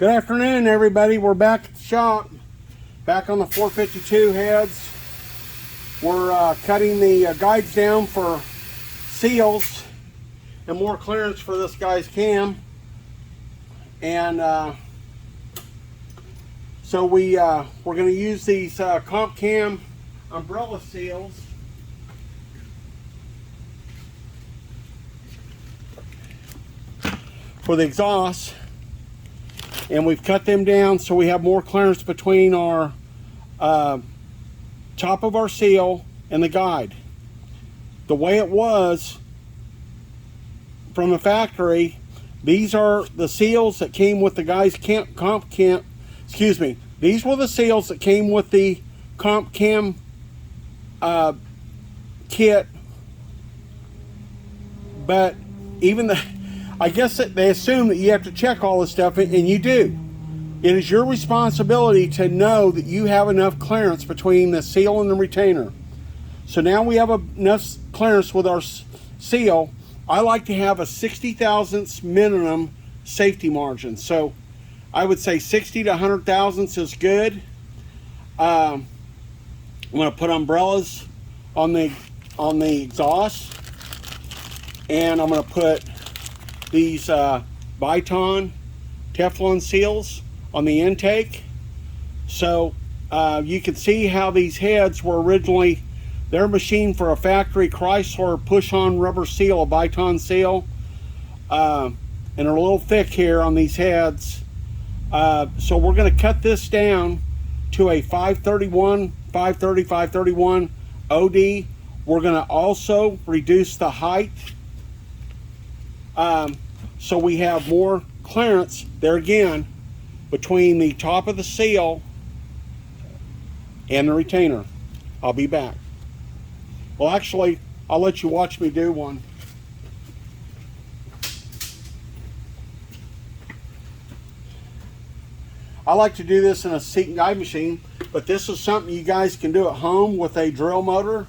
Good afternoon, everybody. We're back at the shop, back on the 452 heads. We're cutting the guides down for seals and more clearance for this guy's cam. And so we're going to use these comp cam umbrella seals. For the exhaust, and we've cut them down so we have more clearance between our top of our seal and the guide. The way it was from the factory, these are the seals that came with the guy's comp cam. Excuse me, these were the seals that came with the comp cam kit, but even I guess that they assume that you have to check all this stuff, and you do. It is your responsibility to know that you have enough clearance between the seal and the retainer. So now we have enough clearance with our seal. I like to have a 60 thousandths minimum safety margin. So I would say 60 to 100 thousandths is good. I'm going to put umbrellas on the exhaust, and I'm going to put these Byton Teflon seals on the intake. So you can see how these heads were originally, they're machined for a factory Chrysler push-on rubber seal, a Byton seal, and they're a little thick here on these heads. So we're going to cut this down to a 531 OD. We're going to also reduce the height, so we have more clearance there again between the top of the seal and the retainer. I'll be back. Well, actually, I'll let you watch me do one. I like to do this in a seat and guide machine, but this is something you guys can do at home with a drill motor.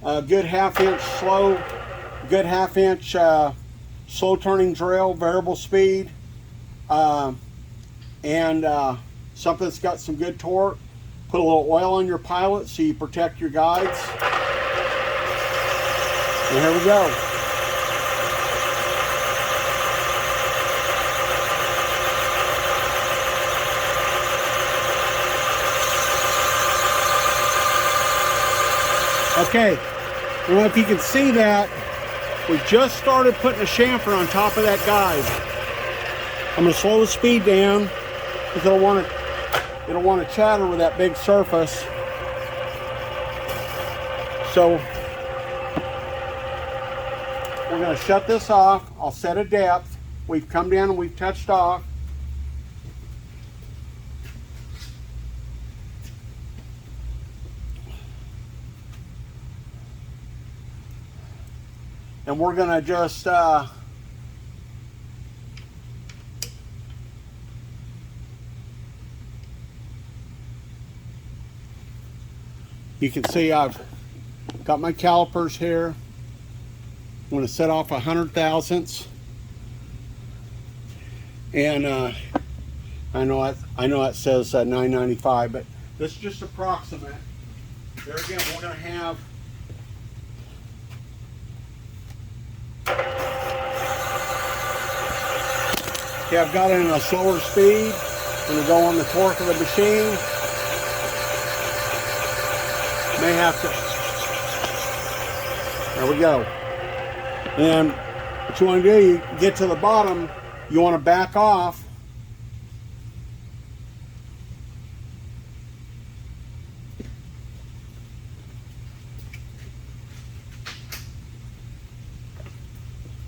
A good half-inch slow turning drill, variable speed, and something that's got some good torque. Put a little oil on your pilot so you protect your guides. And here we go. Okay, I don't know if you can see that. We just started putting a chamfer on top of that guide. I'm going to slow the speed down because it'll want to chatter with that big surface. So we're going to shut this off. I'll set a depth. We've come down and we've touched off. And we're going to just you can see I've got my calipers here. I'm going to set off 100 thousandths, and I know that says 995, but this is just approximate. There again, we're going to have okay, I've got it in a slower speed. I'm going to go on the torque of the machine. May have to. There we go. And what you want to do, you get to the bottom, you want to back off.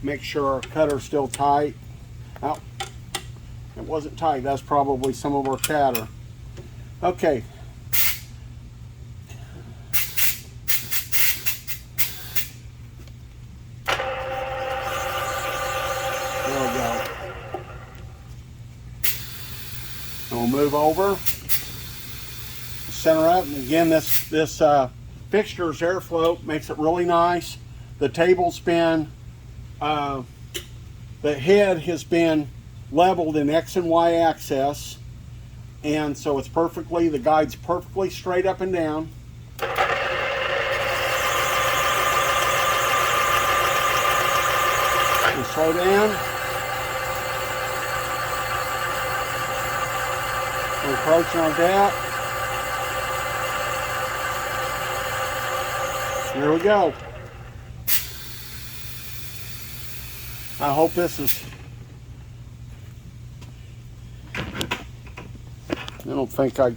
Make sure our cutter's still tight. Oh, it wasn't tight. That's probably some of our chatter. Okay. There we go. And we'll move over, center up, and again, this fixture's airflow makes it really nice. The table's been, the head has been leveled in X and Y axis, and so it's perfectly, the guide's perfectly straight up and down. We slow down. We're approaching our gap. Here we go. I hope this is, I don't think I,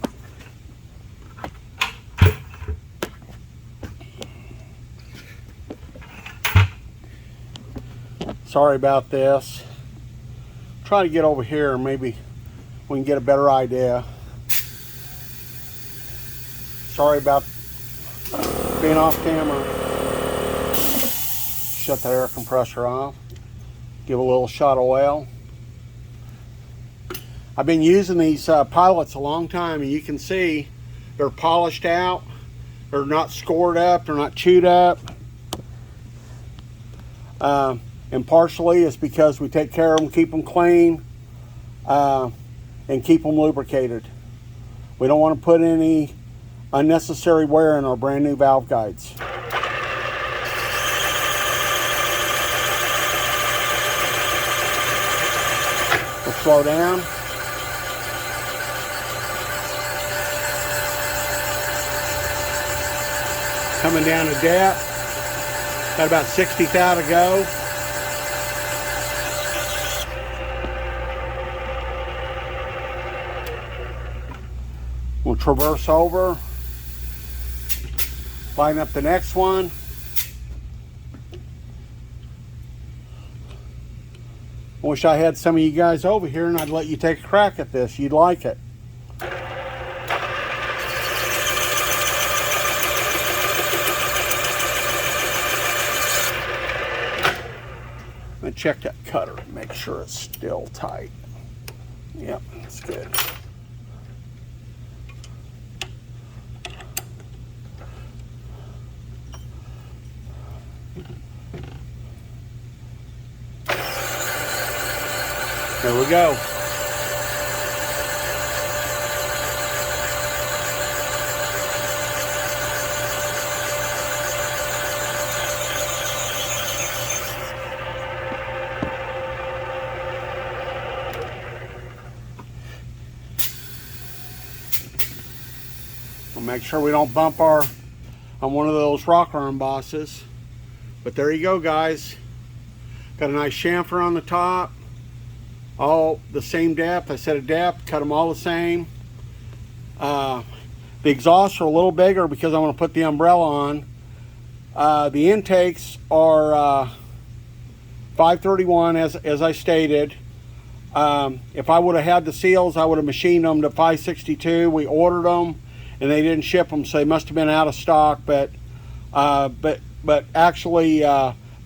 sorry about this. Try to get over here and maybe we can get a better idea. Sorry about being off camera. Shut that air compressor off. Give a little shot of oil. I've been using these pilots a long time, and you can see they're polished out. They're not scored up. They're not chewed up. And partially it's because we take care of them, keep them clean, and keep them lubricated. We don't want to put any unnecessary wear in our brand new valve guides. We'll slow down. Coming down to depth. Got about 60 thou to go. We'll traverse over. Line up the next one. I wish I had some of you guys over here and I'd let you take a crack at this. You'd like it. I'm going to check that cutter and make sure it's still tight. Yep, that's good. There we go. We'll make sure we don't bump on one of those rocker arm bosses. But there you go, guys. Got a nice chamfer on the top. All the same depth. I said a depth, cut them all the same. The exhausts are a little bigger because I want to put the umbrella on. The intakes are 531 as I stated. If I would have had the seals, I would have machined them to 562. We ordered them and they didn't ship them, so they must have been out of stock. But actually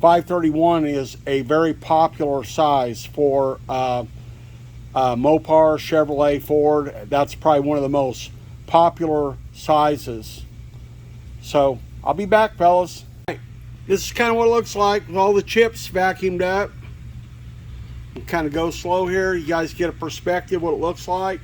531 is a very popular size for Mopar, Chevrolet, Ford. That's probably one of the most popular sizes. So I'll be back, fellas. This is kind of what it looks like with all the chips vacuumed up. I'll kind of go slow here. You guys get a perspective what it looks like.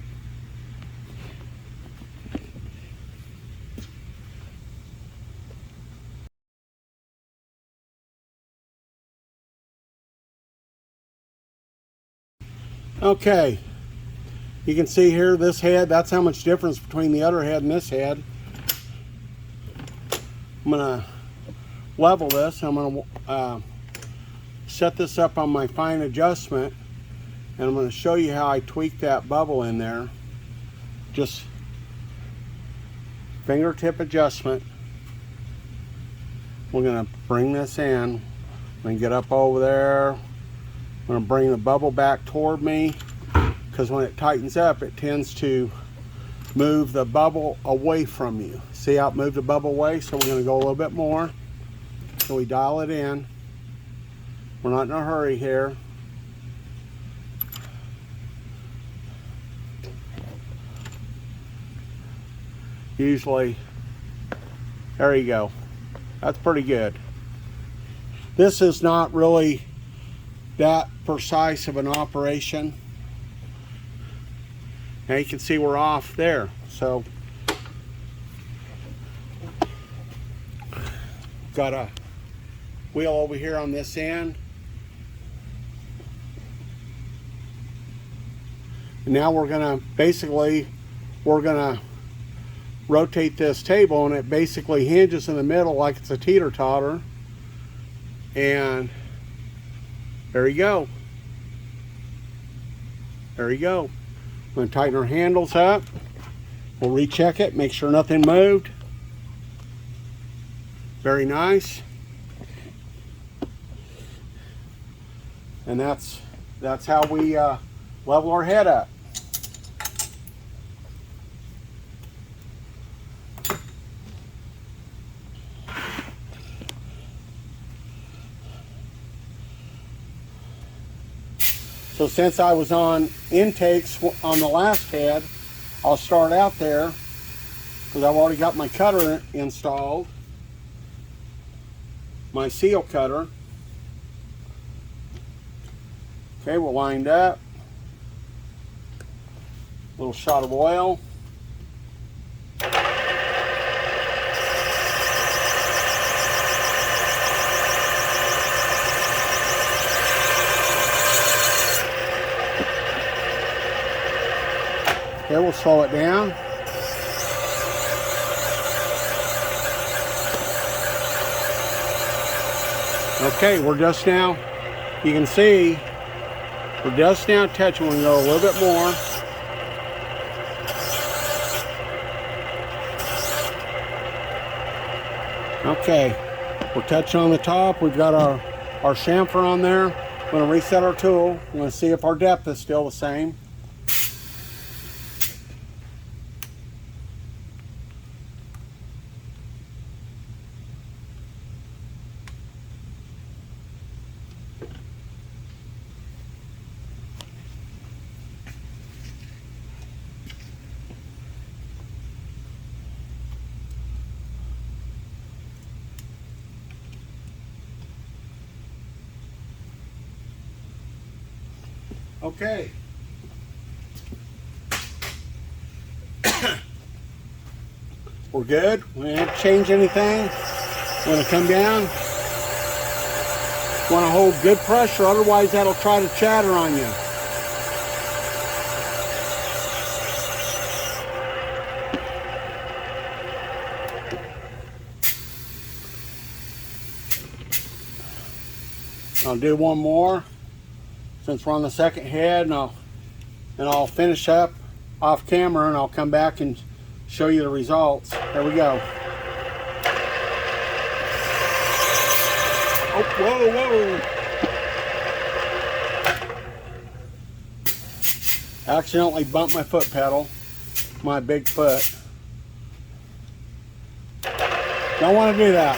Okay, you can see here this head, that's how much difference between the other head and this head. I'm gonna level this. I'm gonna set this up on my fine adjustment, and I'm gonna show you how I tweak that bubble in there. Just fingertip adjustment. We're gonna bring this in. I'm gonna get up over there. I'm going to bring the bubble back toward me, because when it tightens up it tends to move the bubble away from you. See how it moved the bubble away? So we're going to go a little bit more. So we dial it in. We're not in a hurry here. Usually, there you go. That's pretty good. This is not really that precise of an operation. Now you can see we're off there. So got a wheel over here on this end. And now we're gonna rotate this table, and it basically hinges in the middle like it's a teeter-totter. And there you go. There you go. I'm going to tighten our handles up. We'll recheck it, make sure nothing moved. Very nice. And that's how we level our head up. So since I was on intakes on the last head, I'll start out there because I've already got my cutter installed, my seal cutter. Okay, we're lined up. A little shot of oil. Okay, we'll slow it down. Okay, we're just now, you can see, we're just now touching. We're going to go a little bit more. Okay, we're touching on the top. We've got our chamfer on there. We're going to reset our tool. We're going to see if our depth is still the same. Okay. We're good. We didn't change anything. We're going to come down. Want to hold good pressure, otherwise that'll try to chatter on you. I'll do one more since we're on the second head, and I'll finish up off camera, and I'll come back and show you the results. There we go. Oh, whoa, whoa. Accidentally bumped my foot pedal, my big foot. Don't want to do that.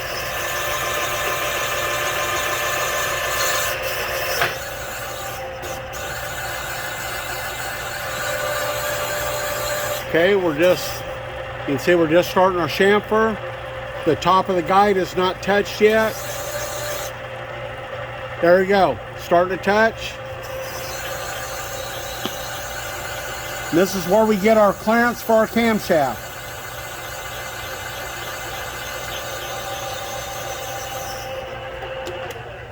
Okay, you can see we're just starting our chamfer. The top of the guide is not touched yet. There we go, starting to touch. And this is where we get our clearance for our camshaft.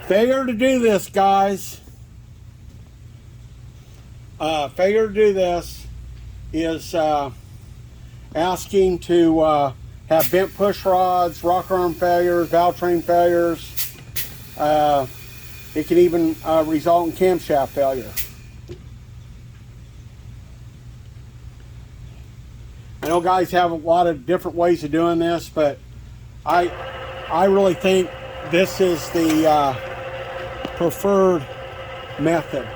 Failure to do this, guys. Failure to do this is asking to have bent push rods, rocker arm failures, valve train failures. It can even result in camshaft failure. I know guys have a lot of different ways of doing this, but I really think this is the preferred method.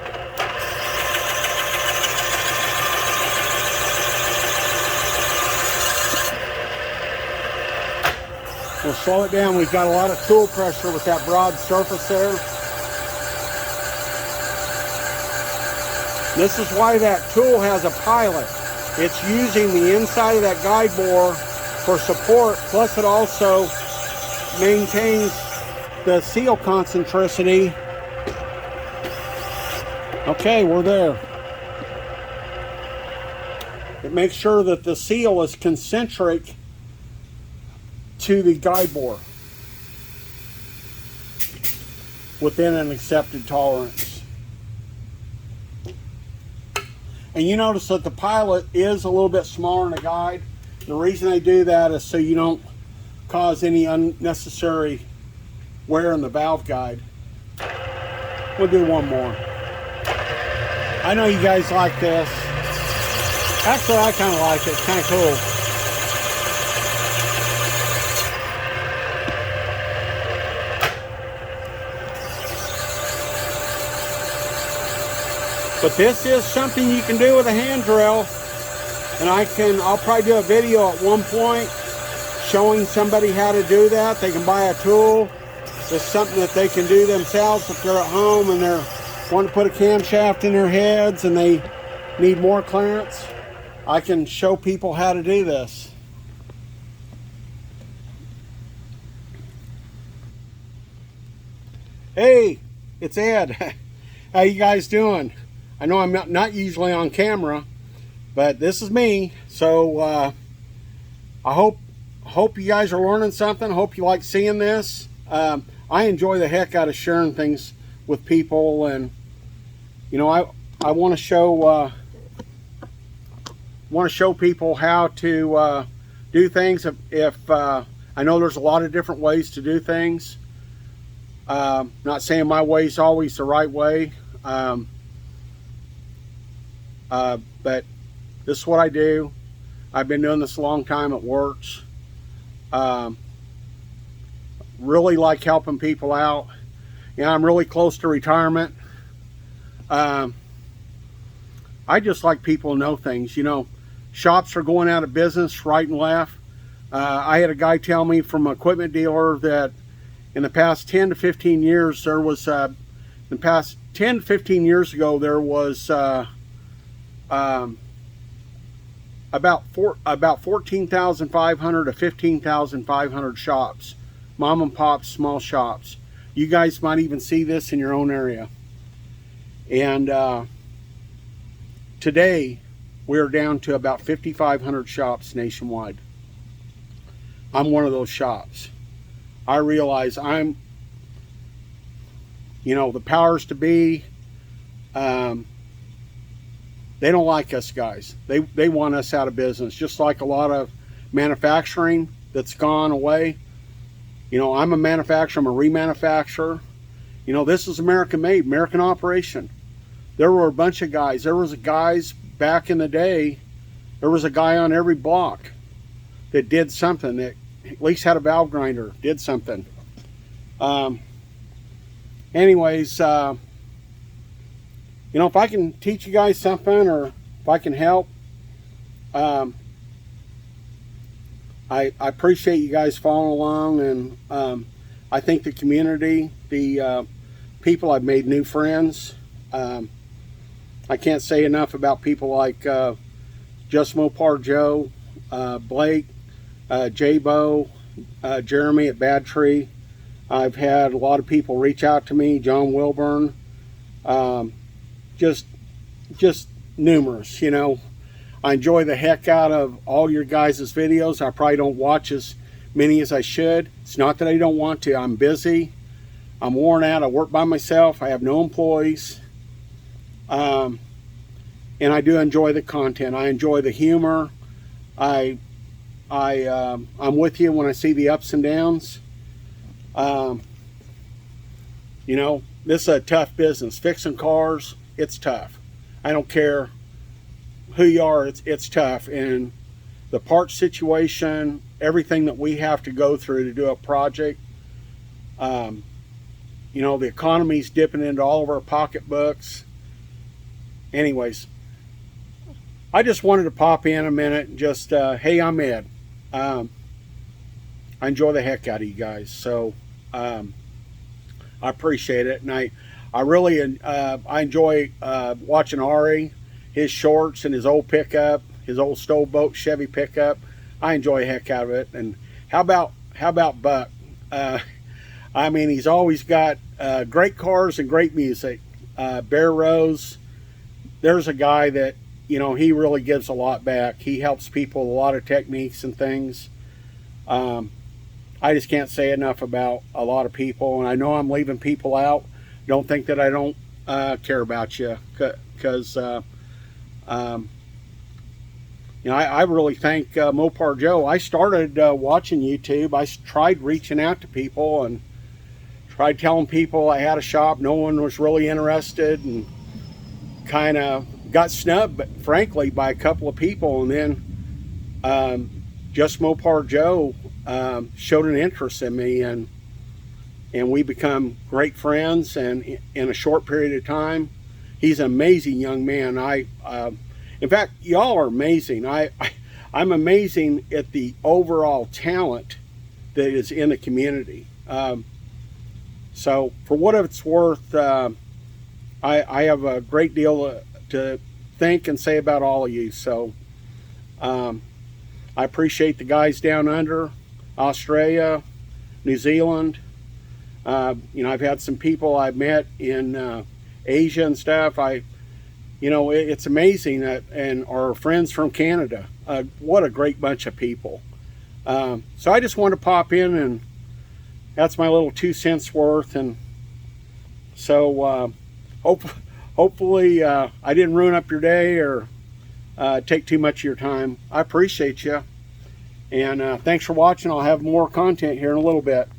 We'll slow it down. We've got a lot of tool pressure with that broad surface there. This is why that tool has a pilot. It's using the inside of that guide bore for support, plus it also maintains the seal concentricity. Okay, we're there. It makes sure that the seal is concentric to the guide bore within an accepted tolerance. And you notice that the pilot is a little bit smaller than the guide. The reason they do that is so you don't cause any unnecessary wear in the valve guide. We'll do one more. I know you guys like this. Actually, I kind of like it. It's kind of cool. But this is something you can do with a hand drill. And I'll probably do a video at one point showing somebody how to do that. They can buy a tool. It's something that they can do themselves if they're at home and they're wanting to put a camshaft in their heads and they need more clearance. I can show people how to do this. Hey, it's Ed. How you guys doing? I know I'm not usually on camera, but this is me. So I hope you guys are learning something. I hope you like seeing this. I enjoy the heck out of sharing things with people, and you know, I want to show people how to do things. If I know there's a lot of different ways to do things. Not saying my way is always the right way. But this is what I do. I've been doing this a long time. It works. Really like helping people out. Yeah, I'm really close to retirement. I just like people to know things. You know, shops are going out of business right and left. I had a guy tell me from an equipment dealer that in the past 10 to 15 years, there was, in the past 10 to 15 years ago, there was about 14,500 to 15,500 shops, mom and pop small shops. You guys might even see this in your own area. And today we're down to about 5,500 shops nationwide. I'm one of those shops. I realize I'm, you know, the powers to be, they don't like us guys. They want us out of business, just like a lot of manufacturing that's gone away. You know, I'm a manufacturer, I'm a remanufacturer. You know, this is American made, American operation. There were a bunch of guys. There was guys back in the day, there was a guy on every block that did something, that at least had a valve grinder, did something. Anyways, you know, if I can teach you guys something, or if I can help, I appreciate you guys following along. And I think the community, the people, I've made new friends. I can't say enough about people like Just Mopar Joe, Blake, J-Bo, Jeremy at Bad Tree. I've had a lot of people reach out to me, John Wilburn, just numerous. You know, I enjoy the heck out of all your guys' videos. I probably don't watch as many as I should. It's not that I don't want to. I'm busy. I'm worn out. I work by myself. I have no employees. And I do enjoy the content. I enjoy the humor. I'm with you when I see the ups and downs. You know, this is a tough business. Fixing cars, it's tough. I don't care who you are, it's tough. And the parts situation, everything that we have to go through to do a project, you know, the economy's dipping into all of our pocketbooks. Anyways, I just wanted to pop in a minute and just, hey, I'm Ed. I enjoy the heck out of you guys. So I appreciate it. And I really I enjoy watching Ari, his shorts and his old pickup, his old stowboat Chevy pickup. I enjoy the heck out of it. And how about Buck? I mean, he's always got great cars and great music. Bear Rose, there's a guy that you know, he really gives a lot back. He helps people with a lot of techniques and things. I just can't say enough about a lot of people, and I know I'm leaving people out. Don't think that I don't care about you, because you know, I really thank Mopar Joe. I started watching YouTube. I tried reaching out to people and tried telling people I had a shop. No one was really interested, and kind of got snubbed, frankly, by a couple of people. And then just Mopar Joe showed an interest in me, and we become great friends. And in a short period of time, he's an amazing young man. In fact, y'all are amazing. I'm amazing at the overall talent that is in the community. So for what it's worth, I have a great deal to think and say about all of you. So I appreciate the guys down under, Australia, New Zealand. You know, I've had some people I've met in Asia and stuff. You know, it's amazing that, and our friends from Canada. What a great bunch of people. So I just want to pop in, and that's my little 2 cents worth. And so hopefully I didn't ruin up your day or take too much of your time. I appreciate you. And thanks for watching. I'll have more content here in a little bit.